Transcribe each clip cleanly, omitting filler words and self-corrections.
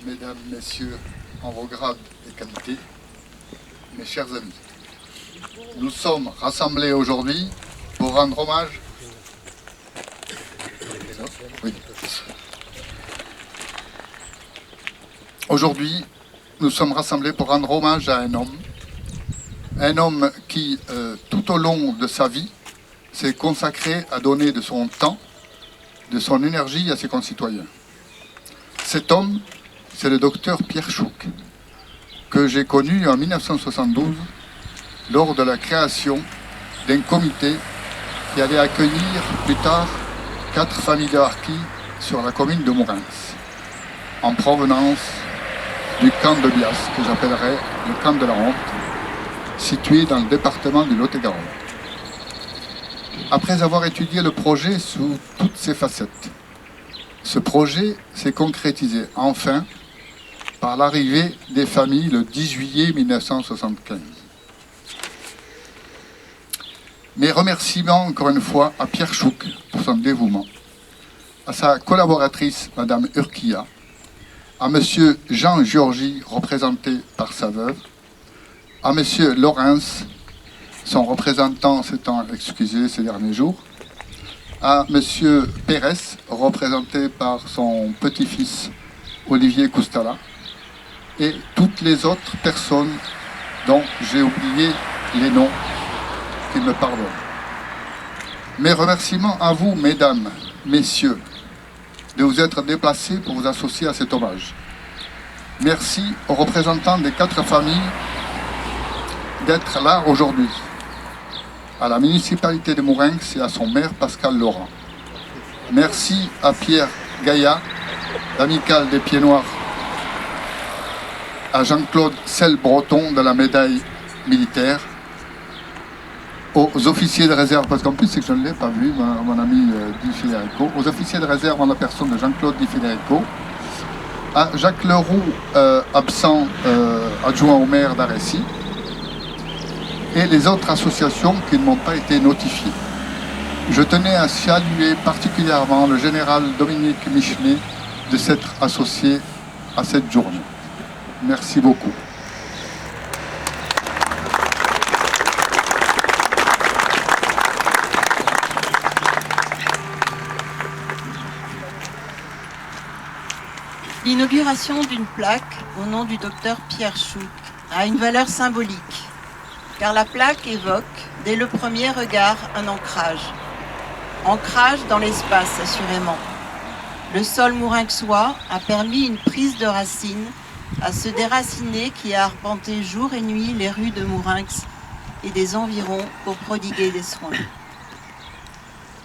mesdames, messieurs, en vos grades et qualités, mes chers amis, nous sommes rassemblés aujourd'hui pour rendre hommage. Oui. Aujourd'hui, nous sommes rassemblés pour rendre hommage à un homme qui, tout au long de sa vie, s'est consacré à donner de son temps, de son énergie à ses concitoyens. Cet homme, c'est le docteur Pierre Chouc, que j'ai connu en 1972 lors de la création d'un comité qui allait accueillir plus tard 4 familles de harkis sur la commune de Mourins, en provenance du camp de Bias, que j'appellerais le camp de la honte, situé dans le département du Lot-et-Garonne. Après avoir étudié le projet sous toutes ses facettes, ce projet s'est concrétisé enfin par l'arrivée des familles le 10 juillet 1975. Mes remerciements encore une fois à Pierre Chouc pour son dévouement, à sa collaboratrice Madame Urquilla, à Monsieur Jean Giorgi, représenté par sa veuve, à Monsieur Laurens, son représentant s'étant excusé ces derniers jours, à Monsieur Pérez, représenté par son petit-fils Olivier Coustala, et toutes les autres personnes dont j'ai oublié les noms, qu'ils me pardonnent. Mes remerciements à vous, mesdames, messieurs, de vous être déplacés pour vous associer à cet hommage. Merci aux représentants des 4 familles d'être là aujourd'hui, à la municipalité de Mourins et à son maire Pascal Laurent. Merci à Pierre Gaillat, l'amicale des Pieds Noirs, à Jean-Claude Selle-Breton de la médaille militaire, aux officiers de réserve, parce qu'en plus c'est que je ne l'ai pas vu, mon ami Di Federico, aux officiers de réserve en la personne de Jean-Claude Di Federico, à Jacques Leroux, absent adjoint au maire d'Arécy, et les autres associations qui ne m'ont pas été notifiées. Je tenais à saluer particulièrement le général Dominique Michelet de s'être associé à cette journée. Merci beaucoup. L'inauguration d'une plaque au nom du docteur Pierre Chouc a une valeur symbolique, car la plaque évoque, dès le premier regard, un ancrage. Ancrage dans l'espace, assurément. Le sol mourinxois a permis une prise de racines à ce déraciné qui a arpenté jour et nuit les rues de Mourins et des environs pour prodiguer des soins.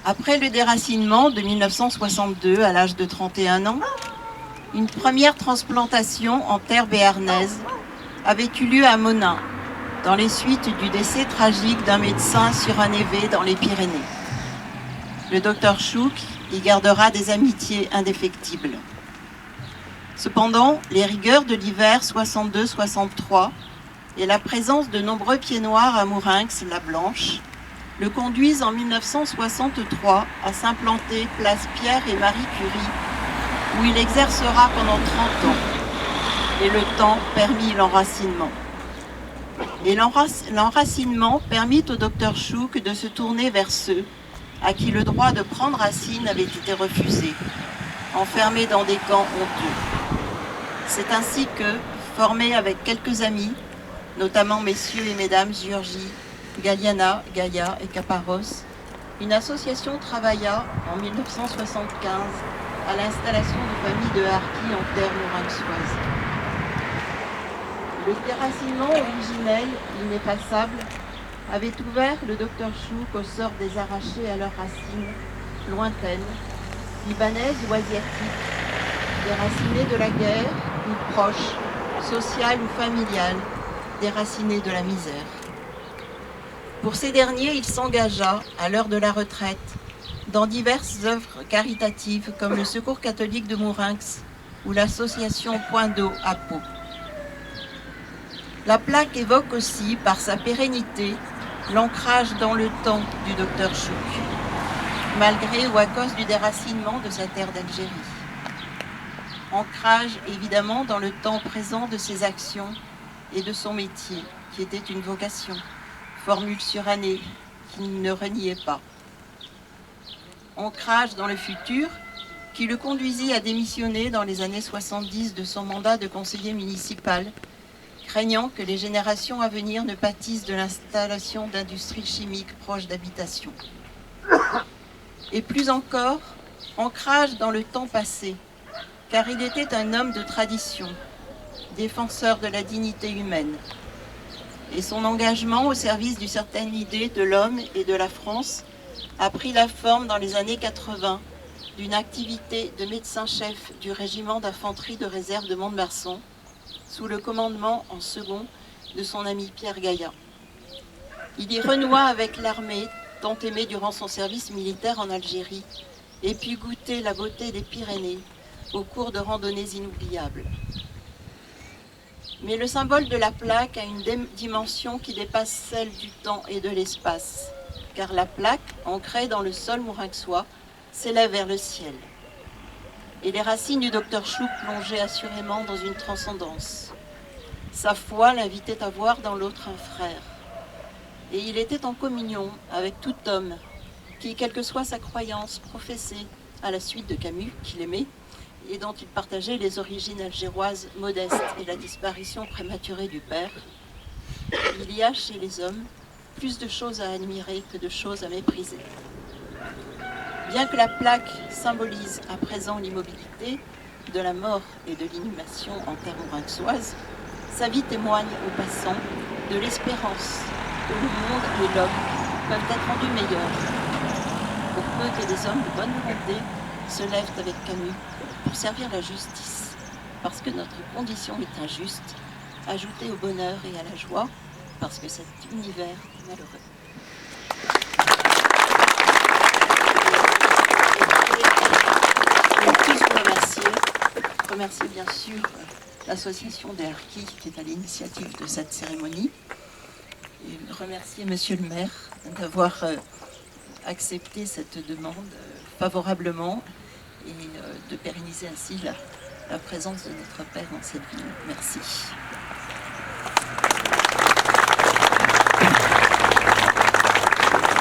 Après le déracinement de 1962, à l'âge de 31 ans, une première transplantation en terre béarnaise avait eu lieu à Monin, dans les suites du décès tragique d'un médecin surélevé dans les Pyrénées. Le docteur Chouc y gardera des amitiés indéfectibles. Cependant, les rigueurs de l'hiver 62-63 et la présence de nombreux pieds noirs à Mourins, la Blanche, le conduisent en 1963 à s'implanter place Pierre et Marie Curie, où il exercera pendant 30 ans, et le temps permit l'enracinement. Et l'enracinement permit au docteur Chouc de se tourner vers ceux à qui le droit de prendre racine avait été refusé, enfermés dans des camps honteux. C'est ainsi que, formé avec quelques amis, notamment messieurs et mesdames Giorgi, Galliana, Gaïa et Caparros, une association travailla en 1975 à l'installation de familles de harkis en terre mourinxoise. Le déracinement originel, ineffaçable, avait ouvert le docteur Chouc au sort des arrachés à leurs racines lointaines, libanaises ou asiatiques, déracinés de la guerre ou proches, sociales ou familiales, déracinés de la misère. Pour ces derniers, il s'engagea, à l'heure de la retraite, dans diverses œuvres caritatives comme le Secours catholique de Mourins ou l'association Point d'eau à Pau. La plaque évoque aussi, par sa pérennité, l'ancrage dans le temps du docteur Chouc, malgré ou à cause du déracinement de sa terre d'Algérie. Ancrage évidemment dans le temps présent de ses actions et de son métier, qui était une vocation, formule surannée qu'il ne reniait pas. Ancrage dans le futur, qui le conduisit à démissionner dans les années 70 de son mandat de conseiller municipal, craignant que les générations à venir ne pâtissent de l'installation d'industries chimiques proches d'habitations. Et plus encore, ancrage dans le temps passé, car il était un homme de tradition, défenseur de la dignité humaine. Et son engagement au service d'une certaine idée de l'homme et de la France a pris la forme dans les années 80 d'une activité de médecin-chef du régiment d'infanterie de réserve de Mont-de-Marsan, sous le commandement en second de son ami Pierre Gaillat. Il y renoua avec l'armée, tant aimée durant son service militaire en Algérie, et puis goûter la beauté des Pyrénées au cours de randonnées inoubliables. Mais le symbole de la plaque a une dimension qui dépasse celle du temps et de l'espace, car la plaque, ancrée dans le sol mourinxois, s'élève vers le ciel. Et les racines du docteur Chouc plongeaient assurément dans une transcendance. Sa foi l'invitait à voir dans l'autre un frère. Et il était en communion avec tout homme qui, quelle que soit sa croyance professée à la suite de Camus, qu'il aimait, et dont il partageait les origines algéroises modestes et la disparition prématurée du père, il y a chez les hommes plus de choses à admirer que de choses à mépriser. Bien que la plaque symbolise à présent l'immobilité, de la mort et de l'inhumation en terre mourinxoise, sa vie témoigne aux passants de l'espérance que le monde et l'homme peuvent être rendus meilleurs. Pour peu que des hommes de bonne volonté se lèvent avec Camus pour servir la justice, parce que notre condition est injuste, ajoutée au bonheur et à la joie, parce que cet univers est malheureux. Remercier bien sûr l'association des Harkis qui est à l'initiative de cette cérémonie et remercier monsieur le maire d'avoir accepté cette demande favorablement et de pérenniser ainsi la présence de notre père dans cette ville. Merci.